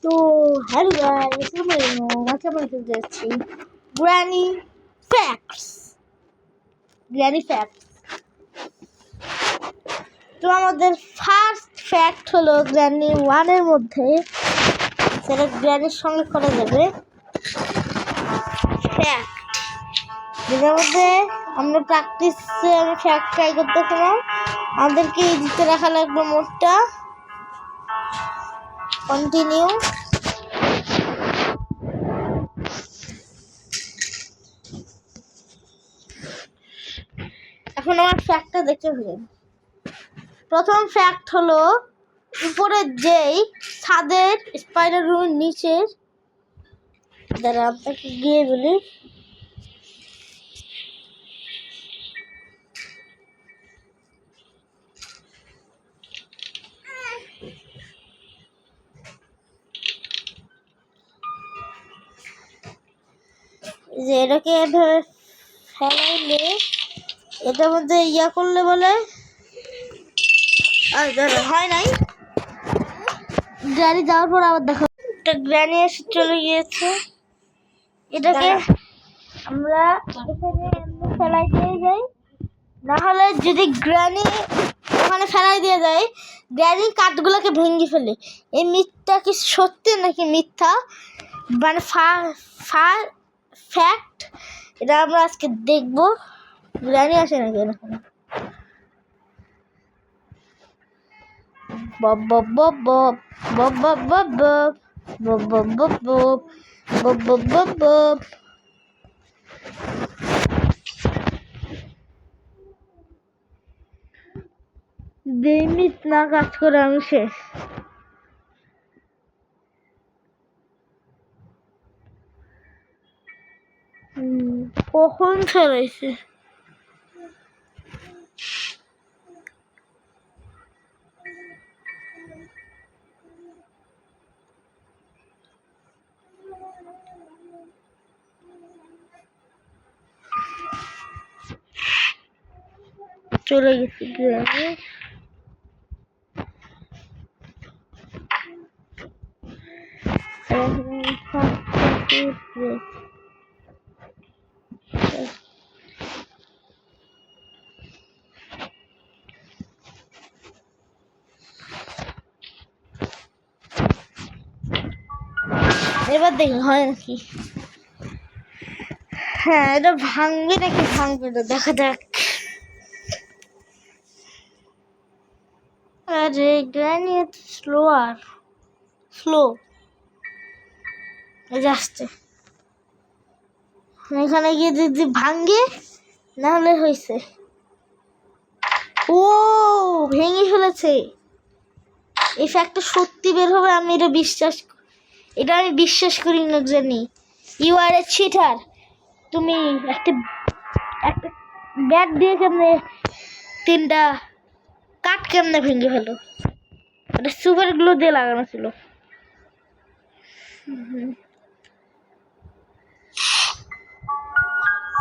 তো hello guys, আমরা চলে যাচ্ছি গ্র্যানি ফ্যাক্টস। তো আমাদের ফার্স্ট ফ্যাক্ট হলো গ্র্যানি 1 এর মধ্যে, সেটা গ্র্যানির সঙ্গে করা যাবে ফ্যাক্ট, যেটার মধ্যে আমরা প্র্যাকটিসে আমি ফ্যাক্ট ট্রাই করতেছিলাম। আমাদেরকে এই দিতে রাখা লাগবে মোটটা। কন্টিনিউ। এখন আমার ফ্যাক্টটা দেখতে হবে। প্রথম ফ্যাক্ট হলো, উপরের যেই ছাদের স্পাইডার রুমের নিচের, যারা আপনাকে গিয়ে বলি, যে এটাকে এভাবে ফেলাইলে, এটার মধ্যে ইয়া করলে বলে হয় নাই। গ্র্যানি যাওয়ার পর আবার দেখো, একটা গ্র্যানি এসে চলে গিয়েছে। এটাকে আমরা এখানে ফেলাই দিয়ে যাই, না হলে যদি গ্র্যানি ওখানে ফেলাই দিয়ে যায়, গ্র্যানি কাঠগুলোকে ভেঙে ফেলে। এই মিথটা কি সত্যি নাকি মিথ্যা, মানে ফ্যাক্ট, এটা আমরা আজকে দেখবো। গ্র্যানি আসে নাকি এখানে। Bob Bob Bob Bob Bob Bob Bob Bob Bob Bob Bob Bob Bob Bob. Minute না কাজ করে আমি শেষ। কখন ফেলাইছে? চলে গেছি গ্রামে। এবার দেখি হয় নাকি। হ্যাঁ, এটা ভাঙবে নাকি ভাঙবে না, দেখা যাক। আরে গ্র্যানি স্লো আসছে। এখানে গিয়ে যদি ভাঙে, না হলে হয়েছে। ও ভেঙে ফেলেছে। এই ফ্যাক্টটা সত্যি বের হবে, আমি এটা বিশ্বাস করি না। জানি ইউ আর এ চিটার। তুমি একটা ব্যাট দিয়ে কেমনে 3টা কাঠ কেমনে ভেঙে ফেলো? এটা সুপার গ্লু দিয়ে লাগানো ছিল।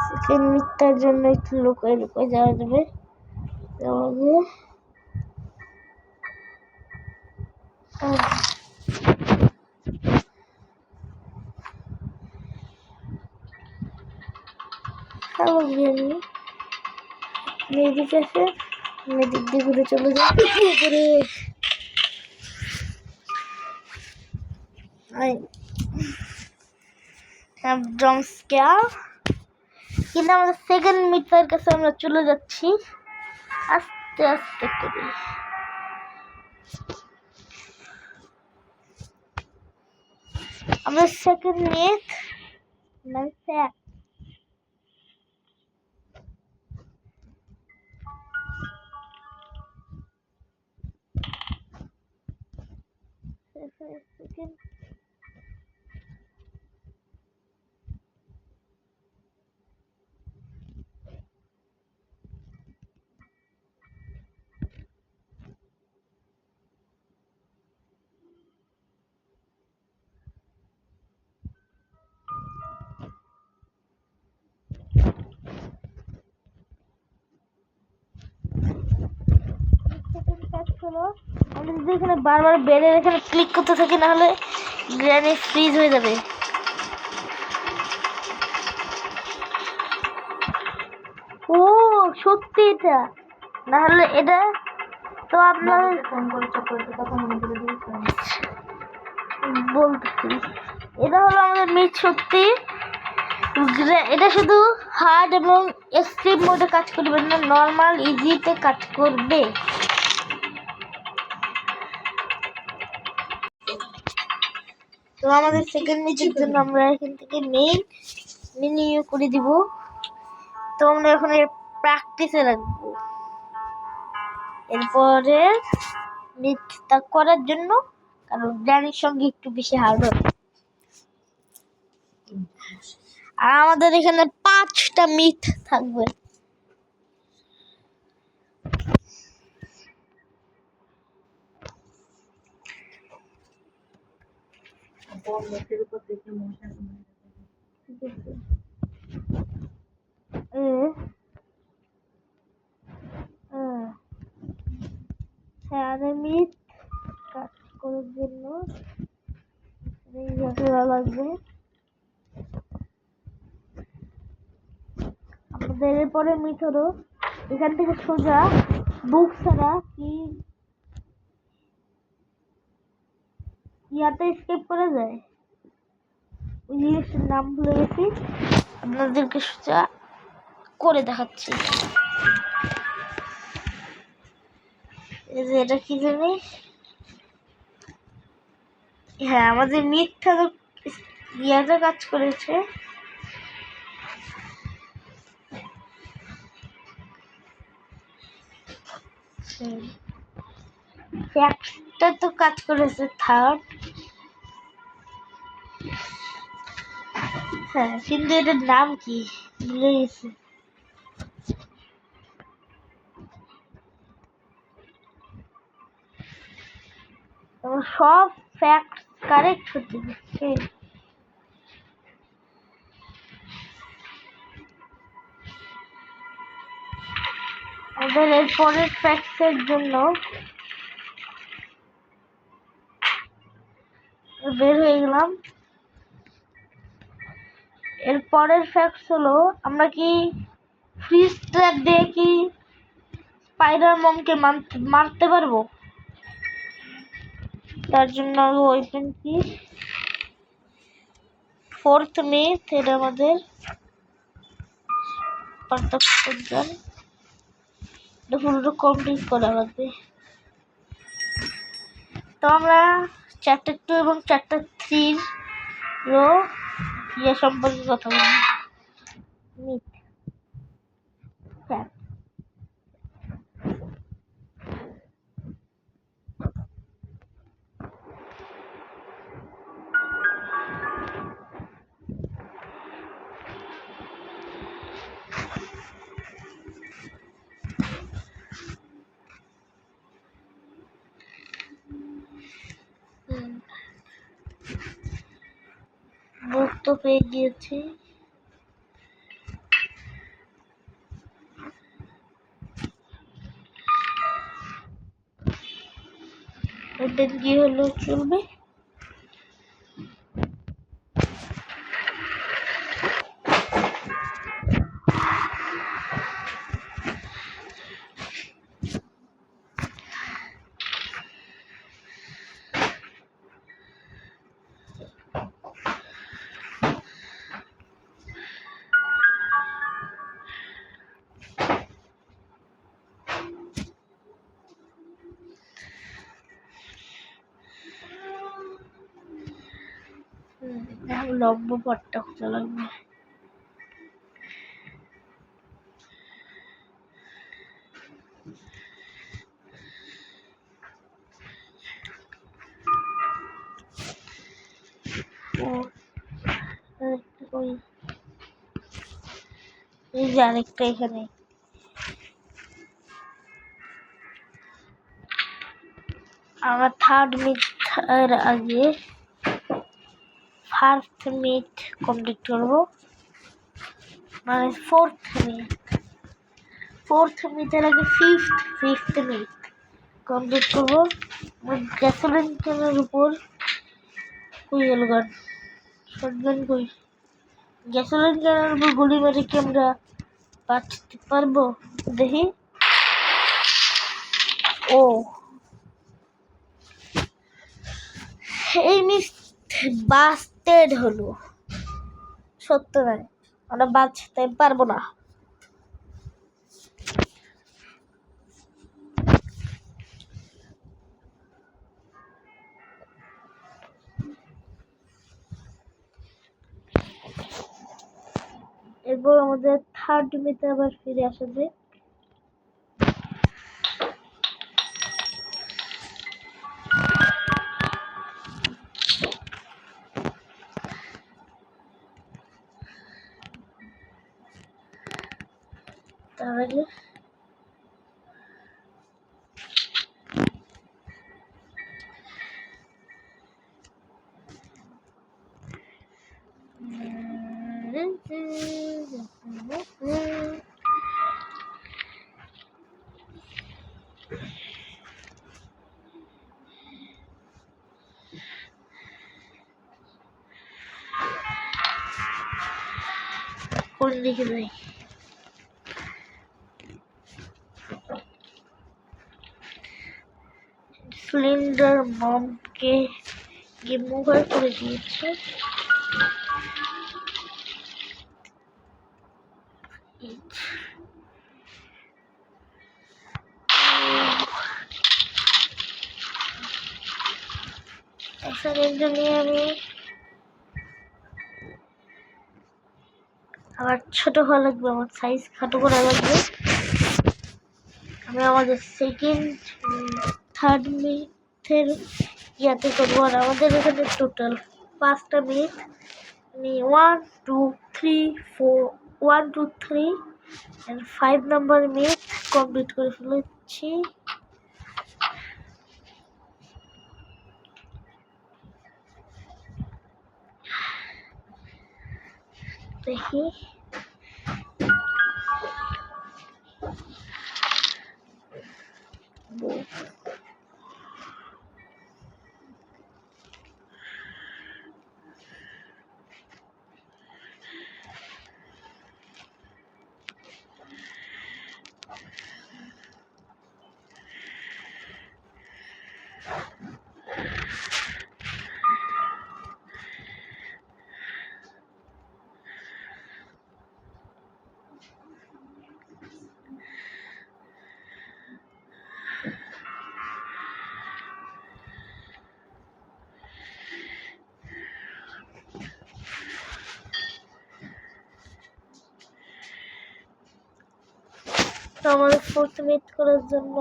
সেকেন্ড মিথ্যার জন্য একটু লুকায় যাওয়া যাবে। মেয়েদিক আছে, মেয়েদিক দিয়ে ঘুরে চলে যাবে। কিন্তু আমাদের সেকেন্ড মিটার কাছে আমরা চলে যাচ্ছি আস্তে আস্তে করে। আমরা সেকেন্ড মিট সেকেন্ড হলো আমি যদি এখানে বারবার বেডের এখানে ক্লিক করতে থাকি, নাহলে গ্র্যানি ফ্রিজ হয়ে যাবে। ও সত্যি এটা, নাহলে এটা তো আপনার ফোন করে চক্করের কথা মনে করে দিয়েছেন বলতেছি, এটা হলো আমাদের মিট সত্যি। এটা শুধু হার্ড এবং এক্সট্রিম মোডে কাজ করবে না, নর্মাল ইজিতে কাজ করবে। তো আমাদের সেকেন্ড মিটের জন্য আমরা এখান থেকে মেনু করে দিব। তো আমরা এখন প্র্যাকটিসে রাখবো। এরপরে মিটটা করার জন্য, কারণ গ্র্যানির সঙ্গে একটু বেশি হার্ড হবে। আর আমাদের এখানে 5টা মিট থাকবে। নেটের উপর দেখে মশা হ্যাঁ, মিট কাজ করার জন্য লাগবে। আমাদের এরপরে মিট হলো এখান থেকে সোজা বুক ছাড়া কি ইয়াতে স্কেপ করা যায়, ওই জিনিসটার নাম ভুলে গেছি, আপনাদেরকে সোজা করে দেখাচ্ছি। এই যে এটা কি জানি, হ্যাঁ আমাদের মিথ্যা তো ইয়াতে কাজ করেছে। একটা তো কাজ করেছে থার্ড, হ্যাঁ কিন্তু এটার নাম কি ভুলে গেছি। সব ফ্যাক্ট কারেক্ট হতে দিচ্ছে। আমাদের এর পরের ফ্যাক্টসের জন্য বের হয়ে গেলাম। এর পরের ফ্যাক্টস হলো, আমরা কি ফ্রিজ ট্র্যাপ দিয়ে কি স্পাইডার মমকে মারতে পারবো? তার জন্য ওয়েপেন কি ফোর্থ মিথ, এটা আমাদের পুরোটা কমপ্লিট করা লাগবে। তো আমরা চ্যাপ্টার 2 এবং চ্যাপ্টার 3 রো ইয়ে সম্পর্কে কথা বলবো। মিথ ফ্যাক্ট, বুক তো পেয়ে গিয়েছি। ওদের কি হলো চলবে? লম্ব পটটা খোঁজা লাগবে। এই যে আরেকটা এখানে, আমরা থার্ড মিট এর আগে ফার্স্ট মিট কমপ্লিট করবো, মানে ফোর্থ মিটের আগে ফিফথ মিট। কমপ্লিট করবো। গ্যাসোলিন ক্যানের উপর কই গেল গান, শটগান কই? গ্যাসোলিন ক্যানের উপর গুলি মেরে কি আমরা বাঁচতে পারবো? দেখি। ও, এই মিস বাঁচতে হলো, সত্য নয়, আমরা বাঁচতে পারবো না। এরপর আমাদের থার্ড মিতে আবার ফিরে আসা যায়। তার আগে কোন দিকে যাই? সিলিন্ডার মমকে গেম ওভার করে দিয়েছে। সিলিন্ডার নিয়ে আমি আবার ছোট হওয়া লাগবে, আমার সাইজ খাটো করা লাগবে। আমি আমাদের সেকেন্ড থার্ড মিথের ইয়াতে করবো। আর আমাদের এখানে টোটাল 5টা মিথ, আমি 1 2 3 4 1 2 3 and 5 নাম্বার মিথ কমপ্লিট করে ফেলেছি। দেখি তো আমাদের ফোর্থ মিথ করার জন্য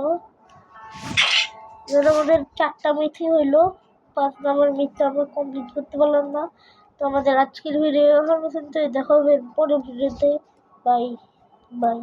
আমাদের 4টা মিথই হইলো। 5 নাম্বার মিথটা আমরা কমপ্লিট করতে পারলাম না। তো আমাদের আজকের ভিডিও এখন পর্যন্ত, দেখা হবে পরের ভিডিওতে। Bye bye.